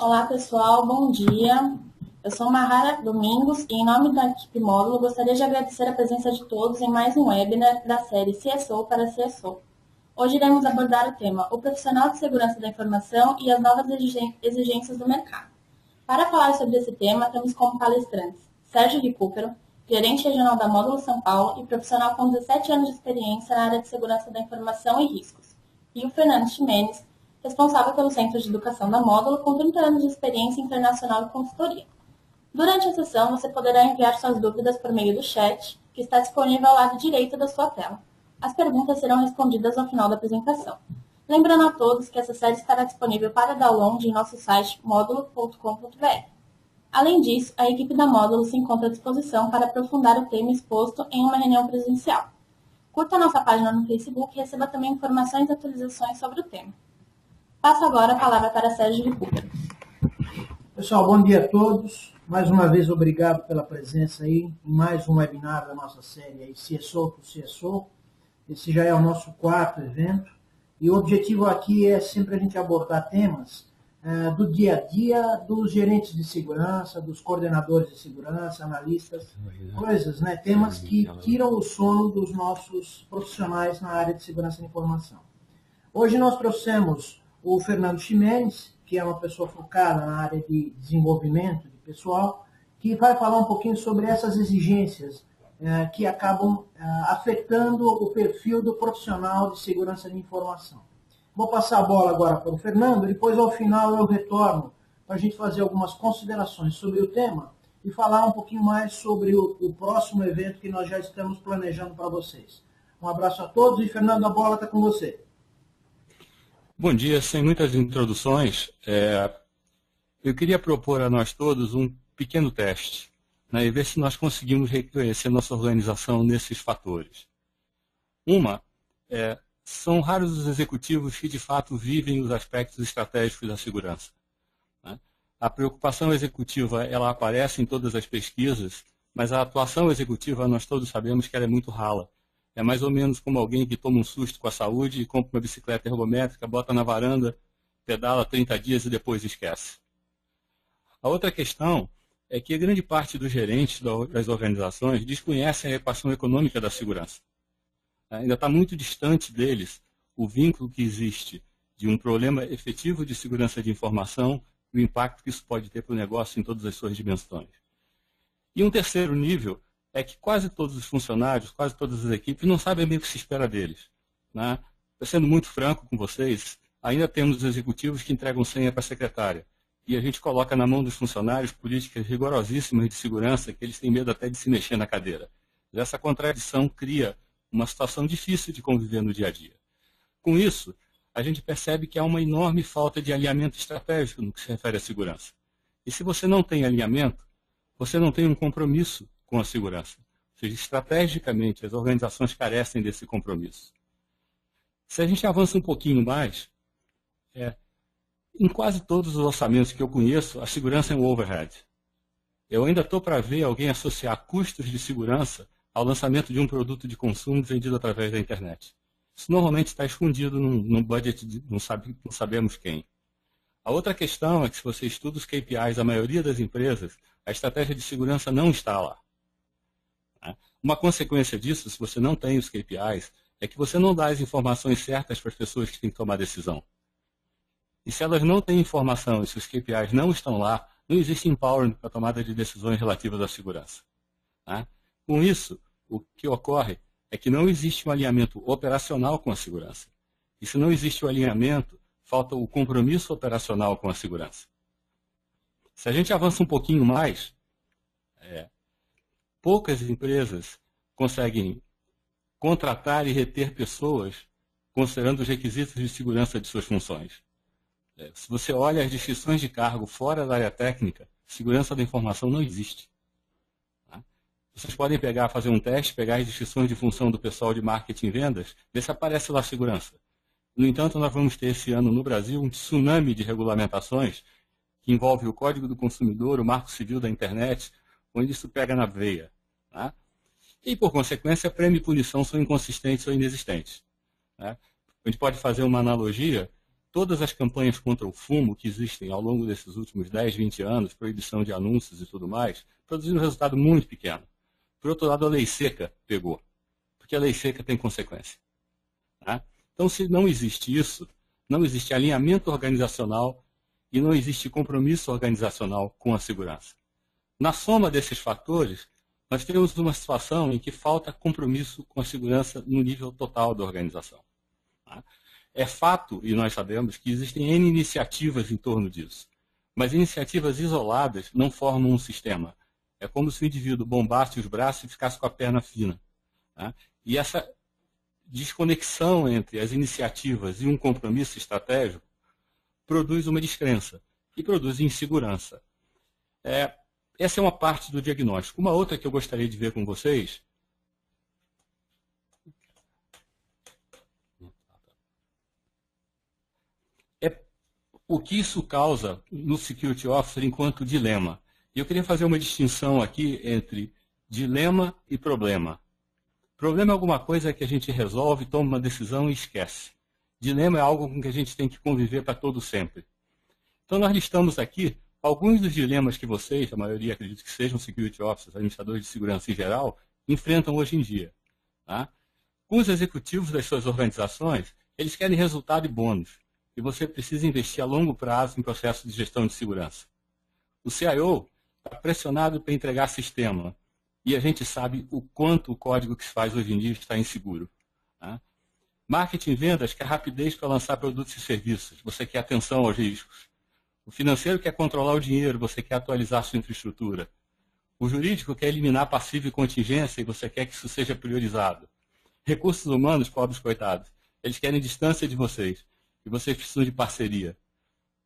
Olá pessoal, bom dia. Eu sou Mahara Domingos e em nome da equipe Módulo gostaria de agradecer a presença de todos em mais um webinar da série CSO para CSO. Hoje iremos abordar o tema O Profissional de Segurança da Informação e as novas exigências do mercado. Para falar sobre esse tema, temos como palestrantes Sérgio Recupero, gerente regional da Módulo São Paulo e profissional com 17 anos de experiência na área de segurança da informação e riscos, e o Fernando Ximenes, responsável pelo Centro de Educação da Módulo, com 30 anos de experiência internacional e consultoria. Durante a sessão, você poderá enviar suas dúvidas por meio do chat, que está disponível ao lado direito da sua tela. As perguntas serão respondidas ao final da apresentação. Lembrando a todos que essa série estará disponível para download em nosso site módulo.com.br. Além disso, a equipe da Módulo se encontra à disposição para aprofundar o tema exposto em uma reunião presencial. Curta a nossa página no Facebook e receba também informações e atualizações sobre o tema. Passo agora a palavra para Sérgio Recupero. Pessoal, bom dia a todos. Mais uma vez, obrigado pela presença aí em mais um webinar da nossa série aí, CSO to CSO. Esse já é o nosso quarto evento. E o objetivo aqui é sempre a gente abordar temas do dia a dia dos gerentes de segurança, dos coordenadores de segurança, analistas, coisas, né? Temas que tiram o sono dos nossos profissionais na área de segurança da informação. Hoje nós trouxemos o Fernando Ximenes, que é uma pessoa focada na área de desenvolvimento de pessoal, que vai falar um pouquinho sobre essas exigências que acabam afetando o perfil do profissional de segurança de informação. Vou passar a bola agora para o Fernando, depois ao final eu retorno para a gente fazer algumas considerações sobre o tema e falar um pouquinho mais sobre o próximo evento que nós já estamos planejando para vocês. Um abraço a todos e, Fernando, a bola está com você. Bom dia, sem muitas introduções, eu queria propor a nós todos um pequeno teste, né, e ver se nós conseguimos reconhecer nossa organização nesses fatores. São raros os executivos que de fato vivem os aspectos estratégicos da segurança, né? A preocupação executiva ela aparece em todas as pesquisas, mas a atuação executiva nós todos sabemos que ela é muito rala. É mais ou menos como alguém que toma um susto com a saúde e compra uma bicicleta ergométrica, bota na varanda, pedala 30 dias e depois esquece. A outra questão é que a grande parte dos gerentes das organizações desconhecem a equação econômica da segurança. Ainda está muito distante deles o vínculo que existe de um problema efetivo de segurança de informação e o impacto que isso pode ter para o negócio em todas as suas dimensões. E um terceiro nível é que quase todos os funcionários, quase todas as equipes não sabem bem o que se espera deles, né? Sendo muito franco com vocês, ainda temos executivos que entregam senha para a secretária e a gente coloca na mão dos funcionários políticas rigorosíssimas de segurança que eles têm medo até de se mexer na cadeira. Essa contradição cria uma situação difícil de conviver no dia a dia. Com isso, a gente percebe que há uma enorme falta de alinhamento estratégico no que se refere à segurança. E se você não tem alinhamento, você não tem um compromisso com a segurança. Ou seja, estrategicamente, as organizações carecem desse compromisso. Se a gente avança um pouquinho mais, em quase todos os orçamentos que eu conheço, a segurança é um overhead. Eu ainda estou para ver alguém associar custos de segurança ao lançamento de um produto de consumo vendido através da internet. Isso normalmente está escondido num budget de não sabemos quem. A outra questão é que se você estuda os KPIs da maioria das empresas, a estratégia de segurança não está lá. Uma consequência disso, se você não tem os KPIs, é que você não dá as informações certas para as pessoas que têm que tomar decisão. E se elas não têm informação e se os KPIs não estão lá, não existe empowerment para a tomada de decisões relativas à segurança. Com isso, o que ocorre é que não existe um alinhamento operacional com a segurança. E se não existe o alinhamento, falta o compromisso operacional com a segurança. Se a gente avança um pouquinho mais, poucas empresas conseguem contratar e reter pessoas considerando os requisitos de segurança de suas funções. Se você olha as descrições de cargo fora da área técnica, segurança da informação não existe. Vocês podem fazer um teste, pegar as descrições de função do pessoal de marketing e vendas, ver se aparece lá segurança. No entanto, nós vamos ter esse ano no Brasil um tsunami de regulamentações que envolve o Código do Consumidor, o Marco Civil da Internet, onde isso pega na veia. E, por consequência, prêmio e punição são inconsistentes ou inexistentes. A gente pode fazer uma analogia todas as campanhas contra o fumo que existem ao longo desses últimos 10, 20 anos, proibição de anúncios e tudo mais, produziram um resultado muito pequeno. Por outro lado, a lei seca pegou, porque a lei seca tem consequência. Tá? Então, se não existe isso, não existe alinhamento organizacional e não existe compromisso organizacional com a segurança. Na soma desses fatores, nós temos uma situação em que falta compromisso com a segurança no nível total da organização. Tá? É fato, e nós sabemos, que existem N iniciativas em torno disso. Mas iniciativas isoladas não formam um sistema. É como se o indivíduo bombasse os braços e ficasse com a perna fina. Tá? E essa desconexão entre as iniciativas e um compromisso estratégico produz uma descrença e produz insegurança. Essa é uma parte do diagnóstico. Uma outra que eu gostaria de ver com vocês é o que isso causa no Security Officer enquanto dilema. E eu queria fazer uma distinção aqui entre dilema e problema. Problema é alguma coisa que a gente resolve, toma uma decisão e esquece. Dilema é algo com que a gente tem que conviver para todo sempre. Então nós listamos aqui alguns dos dilemas que vocês, a maioria acredito que sejam Security Officers, administradores de segurança em geral, enfrentam hoje em dia. Tá? Com os executivos das suas organizações, eles querem resultado e bônus. E você precisa investir a longo prazo em processo de gestão de segurança. O CIO está pressionado para entregar sistema. E a gente sabe o quanto o código que se faz hoje em dia está inseguro. Tá? Marketing e vendas quer rapidez para lançar produtos e serviços. Você quer atenção aos riscos. O financeiro quer controlar o dinheiro, você quer atualizar sua infraestrutura. O jurídico quer eliminar passivo e contingência e você quer que isso seja priorizado. Recursos humanos, pobres coitados, eles querem distância de vocês e vocês precisam de parceria.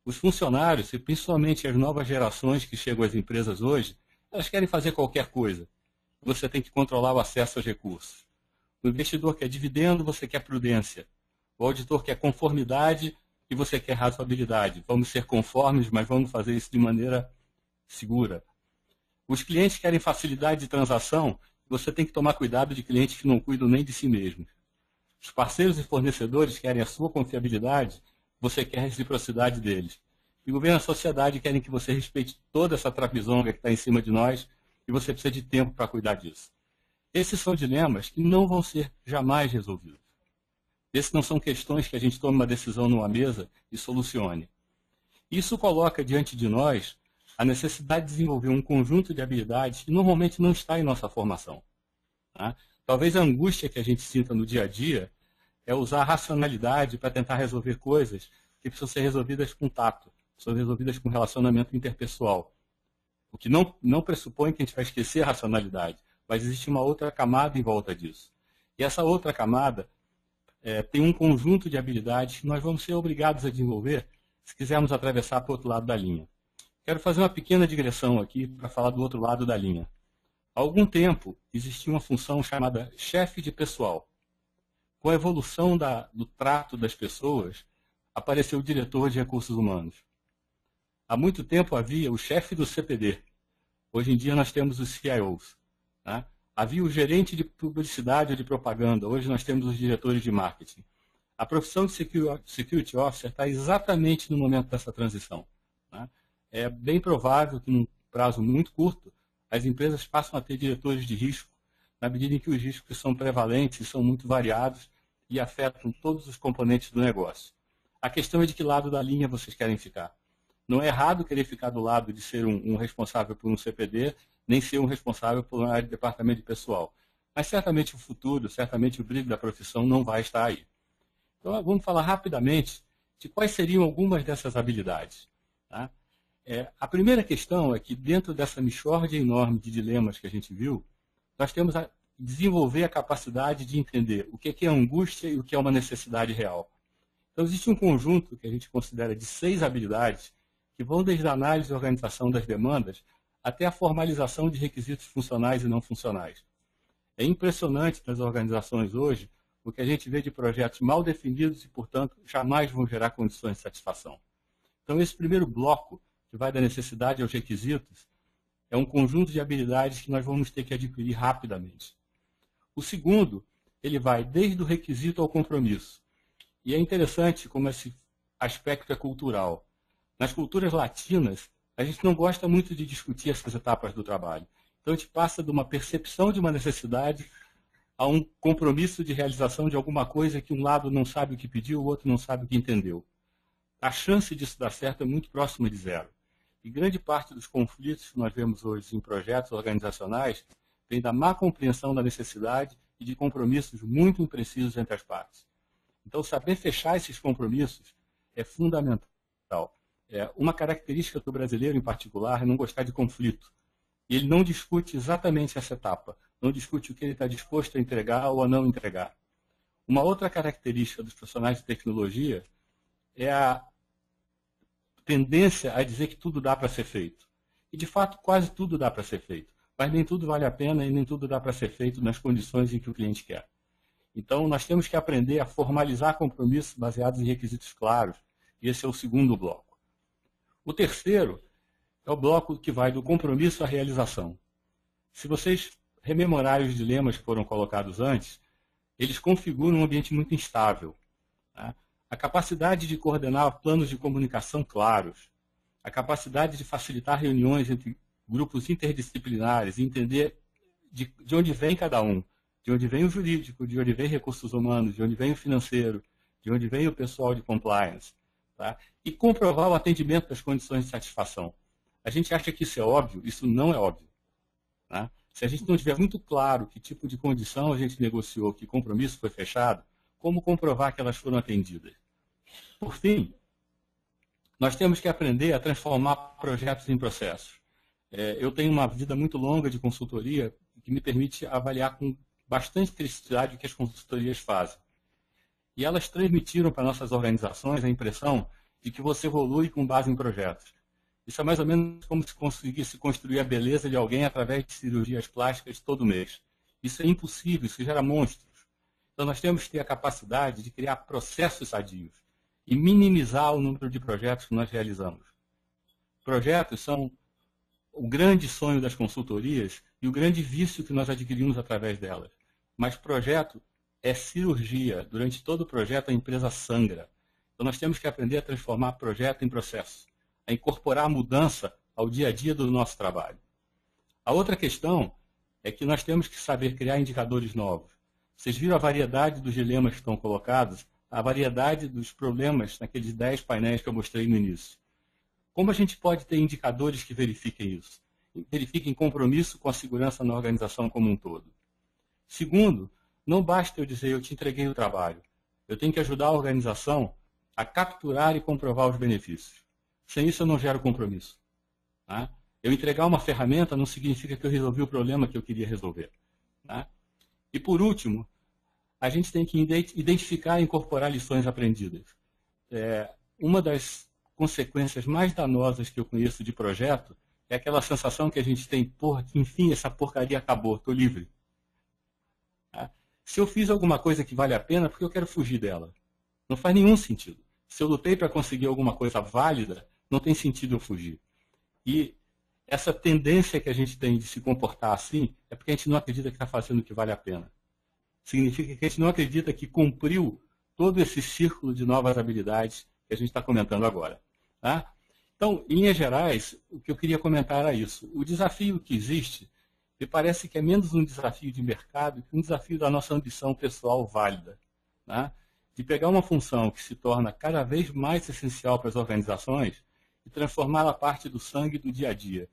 Os funcionários, e principalmente as novas gerações que chegam às empresas hoje, elas querem fazer qualquer coisa. Você tem que controlar o acesso aos recursos. O investidor quer dividendo, você quer prudência. O auditor quer conformidade e você quer razoabilidade. Vamos ser conformes, mas vamos fazer isso de maneira segura. Os clientes querem facilidade de transação, você tem que tomar cuidado de clientes que não cuidam nem de si mesmos. Os parceiros e fornecedores querem a sua confiabilidade, você quer a reciprocidade deles. E o governo e a sociedade querem que você respeite toda essa trapizonga que está em cima de nós e você precisa de tempo para cuidar disso. Esses são dilemas que não vão ser jamais resolvidos. Essas não são questões que a gente tome uma decisão numa mesa e solucione. Isso coloca diante de nós a necessidade de desenvolver um conjunto de habilidades que normalmente não está em nossa formação. Tá? Talvez a angústia que a gente sinta no dia a dia é usar a racionalidade para tentar resolver coisas que precisam ser resolvidas com tato, precisam ser resolvidas com relacionamento interpessoal. O que não pressupõe que a gente vai esquecer a racionalidade, mas existe uma outra camada em volta disso. E essa outra camada tem um conjunto de habilidades que nós vamos ser obrigados a desenvolver se quisermos atravessar para o outro lado da linha. Quero fazer uma pequena digressão aqui para falar do outro lado da linha. Há algum tempo existia uma função chamada chefe de pessoal. Com a evolução do trato das pessoas, apareceu o diretor de recursos humanos. Há muito tempo havia o chefe do CPD. Hoje em dia nós temos os CIOs. Tá? Havia o gerente de publicidade ou de propaganda. Hoje nós temos os diretores de marketing. A profissão de Security Officer está exatamente no momento dessa transição. Tá? É bem provável que, num prazo muito curto, as empresas passam a ter diretores de risco, na medida em que os riscos são prevalentes e são muito variados e afetam todos os componentes do negócio. A questão é de que lado da linha vocês querem ficar. Não é errado querer ficar do lado de ser um responsável por um CPD, nem ser um responsável por um departamento de pessoal. Mas certamente o futuro, certamente o brilho da profissão não vai estar aí. Então vamos falar rapidamente de quais seriam algumas dessas habilidades. Tá? A primeira questão é que dentro dessa mixórdia enorme de dilemas que a gente viu, nós temos a desenvolver a capacidade de entender o que é angústia e o que é uma necessidade real. Então existe um conjunto que a gente considera de 6 habilidades que vão desde a análise e organização das demandas até a formalização de requisitos funcionais e não funcionais. É impressionante nas organizações hoje o que a gente vê de projetos mal definidos e, portanto, jamais vão gerar condições de satisfação. Então, esse primeiro bloco, que vai da necessidade aos requisitos, é um conjunto de habilidades que nós vamos ter que adquirir rapidamente. O segundo, ele vai desde o requisito ao compromisso. E é interessante como aspecto é cultural. Nas culturas latinas, a gente não gosta muito de discutir essas etapas do trabalho. Então, a gente passa de uma percepção de uma necessidade a um compromisso de realização de alguma coisa que um lado não sabe o que pediu, o outro não sabe o que entendeu. A chance disso dar certo é muito próxima de zero. E grande parte dos conflitos que nós vemos hoje em projetos organizacionais vem da má compreensão da necessidade e de compromissos muito imprecisos entre as partes. Então, saber fechar esses compromissos é fundamental. Uma característica do brasileiro, em particular, é não gostar de conflito. E ele não discute exatamente essa etapa, não discute o que ele está disposto a entregar ou a não entregar. Uma outra característica dos profissionais de tecnologia é a tendência a dizer que tudo dá para ser feito. E, de fato, quase tudo dá para ser feito. Mas nem tudo vale a pena e nem tudo dá para ser feito nas condições em que o cliente quer. Então, nós temos que aprender a formalizar compromissos baseados em requisitos claros. E esse é o segundo bloco. O terceiro é o bloco que vai do compromisso à realização. Se vocês rememorarem os dilemas que foram colocados antes, eles configuram um ambiente muito instável. Tá? A capacidade de coordenar planos de comunicação claros, a capacidade de facilitar reuniões entre grupos interdisciplinares e entender de onde vem cada um, de onde vem o jurídico, de onde vem recursos humanos, de onde vem o financeiro, de onde vem o pessoal de compliance, tá? E comprovar o atendimento das condições de satisfação. A gente acha que isso é óbvio, isso não é óbvio. Tá? Se a gente não tiver muito claro que tipo de condição a gente negociou, que compromisso foi fechado, como comprovar que elas foram atendidas? Por fim, nós temos que aprender a transformar projetos em processos. Eu tenho uma vida muito longa de consultoria que me permite avaliar com bastante criticidade o que as consultorias fazem. E elas transmitiram para nossas organizações a impressão de que você evolui com base em projetos. Isso é mais ou menos como se conseguisse construir a beleza de alguém através de cirurgias plásticas todo mês. Isso é impossível, isso gera monstros. Então nós temos que ter a capacidade de criar processos sadios e minimizar o número de projetos que nós realizamos. Projetos são o grande sonho das consultorias e o grande vício que nós adquirimos através delas. Mas projeto é cirurgia. Durante todo o projeto a empresa sangra. Então nós temos que aprender a transformar projeto em processo, a incorporar a mudança ao dia a dia do nosso trabalho. A outra questão é que nós temos que saber criar indicadores novos. Vocês viram a variedade dos dilemas que estão colocados, a variedade dos problemas naqueles 10 painéis que eu mostrei no início. Como a gente pode ter indicadores que verifiquem isso? Verifiquem compromisso com a segurança na organização como um todo. Segundo, não basta eu dizer eu te entreguei o trabalho. Eu tenho que ajudar a organização a capturar e comprovar os benefícios. Sem isso eu não gero compromisso. Tá? Eu entregar uma ferramenta não significa que eu resolvi o problema que eu queria resolver. Tá? E por último, a gente tem que identificar e incorporar lições aprendidas. Uma das consequências mais danosas que eu conheço de projeto é aquela sensação que a gente tem, porra, que enfim essa porcaria acabou, estou livre. Tá? Se eu fiz alguma coisa que vale a pena, porque eu quero fugir dela. Não faz nenhum sentido. Se eu lutei para conseguir alguma coisa válida, não tem sentido eu fugir. E essa tendência que a gente tem de se comportar assim é porque a gente não acredita que está fazendo o que vale a pena. Significa que a gente não acredita que cumpriu todo esse círculo de novas habilidades que a gente está comentando agora. Tá? Então, em linhas gerais, o que eu queria comentar era isso. O desafio que existe me parece que é menos um desafio de mercado que um desafio da nossa ambição pessoal válida. Tá? De pegar uma função que se torna cada vez mais essencial para as organizações e transformá-la parte do sangue do dia a dia.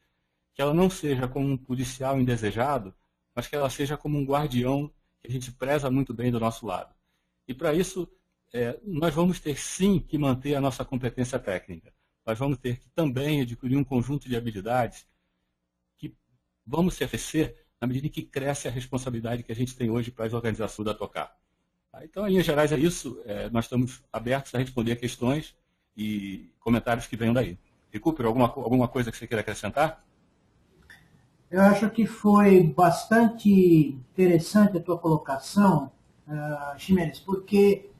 Que ela não seja como um policial indesejado, mas que ela seja como um guardião que a gente preza muito bem do nosso lado. E para isso, nós vamos ter sim que manter a nossa competência técnica. Nós vamos ter que também adquirir um conjunto de habilidades que vamos se oferecer na medida em que cresce a responsabilidade que a gente tem hoje para as organizações a tocar. Então, em linhas gerais, é isso. Nós estamos abertos a responder questões e comentários que venham daí. Recupero, alguma coisa que você queira acrescentar? Eu acho que foi bastante interessante a tua colocação, Ximenes, porque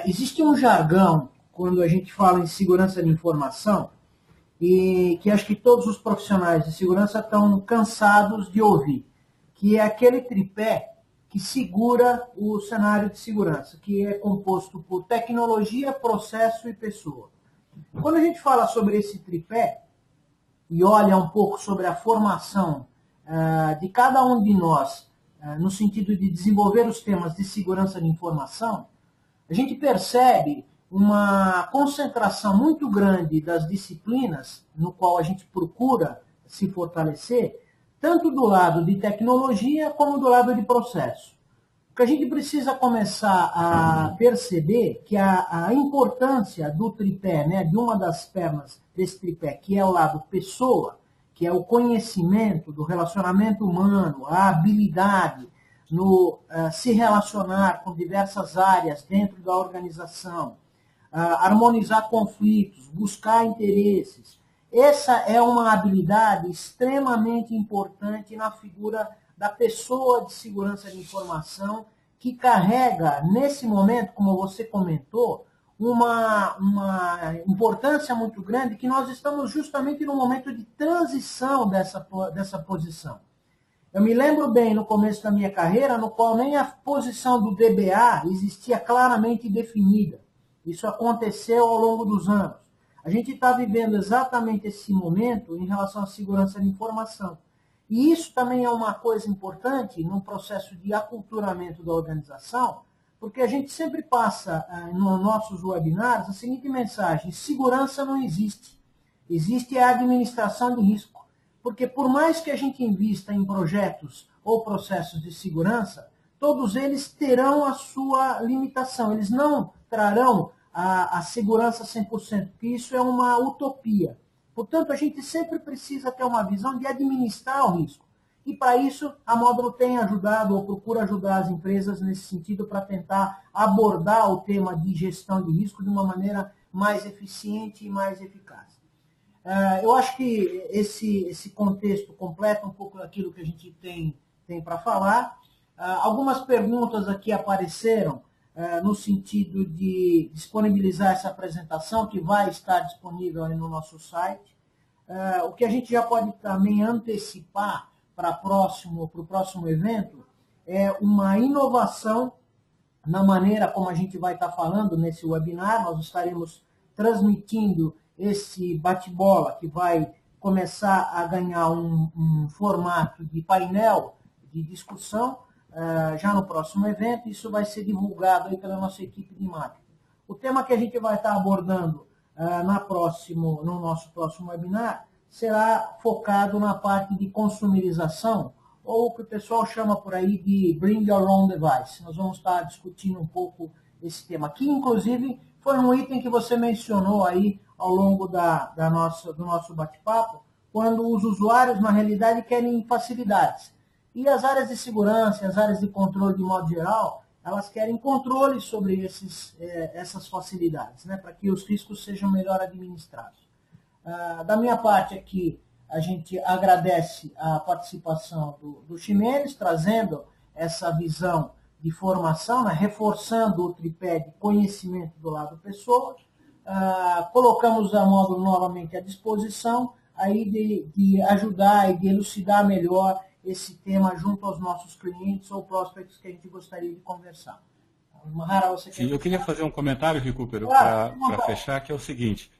existe um jargão quando a gente fala em segurança de informação e que acho que todos os profissionais de segurança estão cansados de ouvir, que é aquele tripé que segura o cenário de segurança, que é composto por tecnologia, processo e pessoa. Quando a gente fala sobre esse tripé e olha um pouco sobre a formação de cada um de nós, no sentido de desenvolver os temas de segurança de informação, a gente percebe uma concentração muito grande das disciplinas no qual a gente procura se fortalecer, tanto do lado de tecnologia como do lado de processo. O que a gente precisa começar a perceber que a importância do tripé, né, de uma das pernas desse tripé, que é o lado pessoa, que é o conhecimento do relacionamento humano, a habilidade no se relacionar com diversas áreas dentro da organização, harmonizar conflitos, buscar interesses. Essa é uma habilidade extremamente importante na figura da pessoa de segurança de informação, que carrega, nesse momento, como você comentou, uma importância muito grande, que nós estamos justamente no momento de transição dessa posição. Eu me lembro bem, no começo da minha carreira, no qual nem a posição do DBA existia claramente definida. Isso aconteceu ao longo dos anos. A gente está vivendo exatamente esse momento em relação à segurança de informação. E isso também é uma coisa importante no processo de aculturamento da organização, porque a gente sempre passa nos nossos webinars a seguinte mensagem: segurança não existe. Existe a administração de risco. Porque por mais que a gente invista em projetos ou processos de segurança, todos eles terão a sua limitação. Eles não trarão a segurança 100%, porque isso é uma utopia. Portanto, a gente sempre precisa ter uma visão de administrar o risco. E para isso, a Módulo tem ajudado ou procura ajudar as empresas nesse sentido para tentar abordar o tema de gestão de risco de uma maneira mais eficiente e mais eficaz. Eu acho que esse contexto completa um pouco daquilo que a gente tem para falar. Algumas perguntas aqui apareceram no sentido de disponibilizar essa apresentação, que vai estar disponível aí no nosso site. O que a gente já pode também antecipar para o próximo evento é uma inovação na maneira como a gente vai estar falando nesse webinar. Nós estaremos transmitindo esse bate-bola, que vai começar a ganhar um formato de painel de discussão já no próximo evento. Isso vai ser divulgado aí pela nossa equipe de marketing. O tema que a gente vai estar abordando no nosso próximo webinar será focado na parte de consumerização, ou o que o pessoal chama por aí de Bring Your Own Device. Nós vamos estar discutindo um pouco esse tema aqui, inclusive foi um item que você mencionou aí ao longo do nosso bate-papo, quando os usuários, na realidade, querem facilidades. E as áreas de segurança, as áreas de controle, de modo geral, elas querem controle sobre essas facilidades, né, para que os riscos sejam melhor administrados. Da minha parte aqui, a gente agradece a participação do Ximenes, trazendo essa visão de formação, né, reforçando o tripé de conhecimento do lado pessoa. Colocamos a Módulo novamente à disposição aí de ajudar e de elucidar melhor esse tema junto aos nossos clientes ou prospects que a gente gostaria de conversar. Mahara, você quer... Sim, eu queria fazer um comentário, Recupero, Claro, para fechar, que é o seguinte.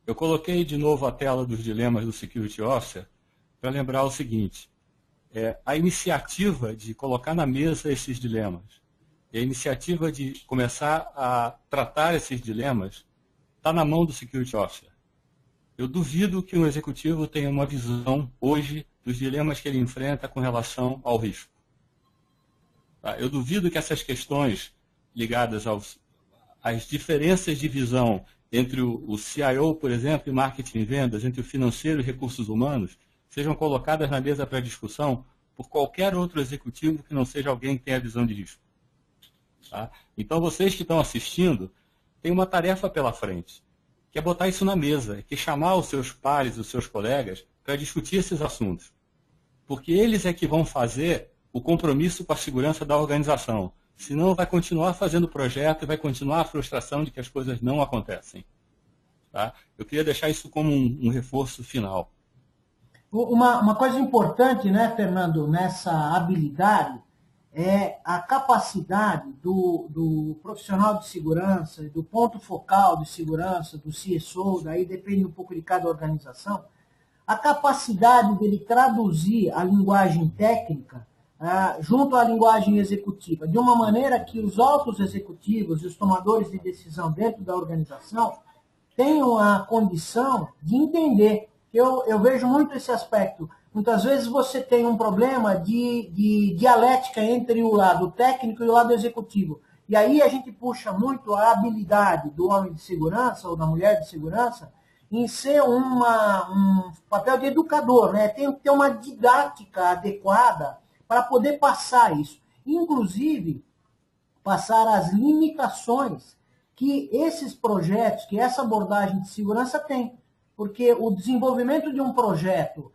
Eu coloquei de novo a tela dos dilemas do Security Officer para lembrar o seguinte. A iniciativa de colocar na mesa esses dilemas, e a iniciativa de começar a tratar esses dilemas, está na mão do Security Officer. Eu duvido que um executivo tenha uma visão hoje dos dilemas que ele enfrenta com relação ao risco. Eu duvido que essas questões ligadas às diferenças de visão entre o CIO, por exemplo, e marketing e vendas, entre o financeiro e recursos humanos, sejam colocadas na mesa para discussão por qualquer outro executivo que não seja alguém que tenha visão de risco. Tá? Então, vocês que estão assistindo, têm uma tarefa pela frente, que é botar isso na mesa, que é chamar os seus pares, os seus colegas, para discutir esses assuntos. Porque eles é que vão fazer o compromisso com a segurança da organização. Senão vai continuar fazendo projeto e vai continuar a frustração de que as coisas não acontecem. Tá? Eu queria deixar isso como um reforço final. Uma coisa importante, né, Fernando, nessa habilidade, é a capacidade do profissional de segurança, do ponto focal de segurança, do CSO, daí depende um pouco de cada organização, a capacidade dele traduzir a linguagem técnica junto à linguagem executiva, de uma maneira que os altos executivos e os tomadores de decisão dentro da organização tenham a condição de entender. Eu vejo muito esse aspecto. Muitas vezes você tem um problema de dialética entre o lado técnico e o lado executivo. E aí a gente puxa muito a habilidade do homem de segurança ou da mulher de segurança em ser um papel de educador, né? Tem que ter uma didática adequada para poder passar isso. Inclusive, passar as limitações que esses projetos, que essa abordagem de segurança tem. Porque o desenvolvimento de um projeto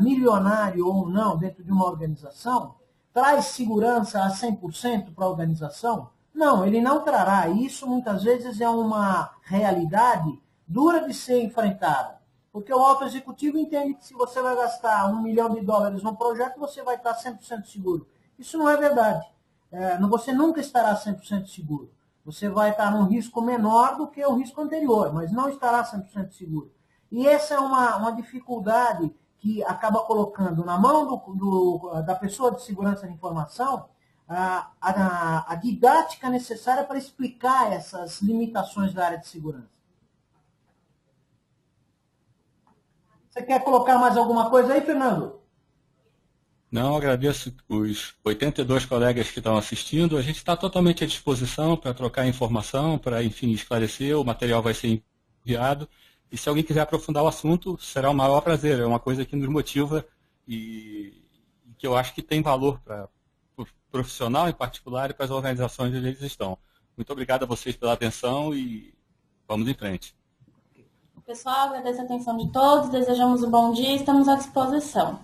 milionário ou não dentro de uma organização traz segurança a 100% para a organização? Não, ele não trará. Isso muitas vezes é uma realidade dura de ser enfrentada. Porque o alto executivo entende que se você vai gastar $1 milhão num projeto, você vai estar 100% seguro. Isso não é verdade. Você nunca estará 100% seguro. Você vai estar num risco menor do que o risco anterior, mas não estará 100% seguro. E essa é uma dificuldade que acaba colocando na mão da pessoa de segurança da informação a didática necessária para explicar essas limitações da área de segurança. Você quer colocar mais alguma coisa aí, Fernando? Não, agradeço os 82 colegas que estão assistindo. A gente está totalmente à disposição para trocar informação, para, enfim, esclarecer. O material vai ser enviado. E se alguém quiser aprofundar o assunto, será o maior prazer. É uma coisa que nos motiva e que eu acho que tem valor para o profissional em particular e para as organizações onde eles estão. Muito obrigado a vocês pela atenção e vamos em frente. Pessoal, agradeço a atenção de todos, desejamos um bom dia e estamos à disposição.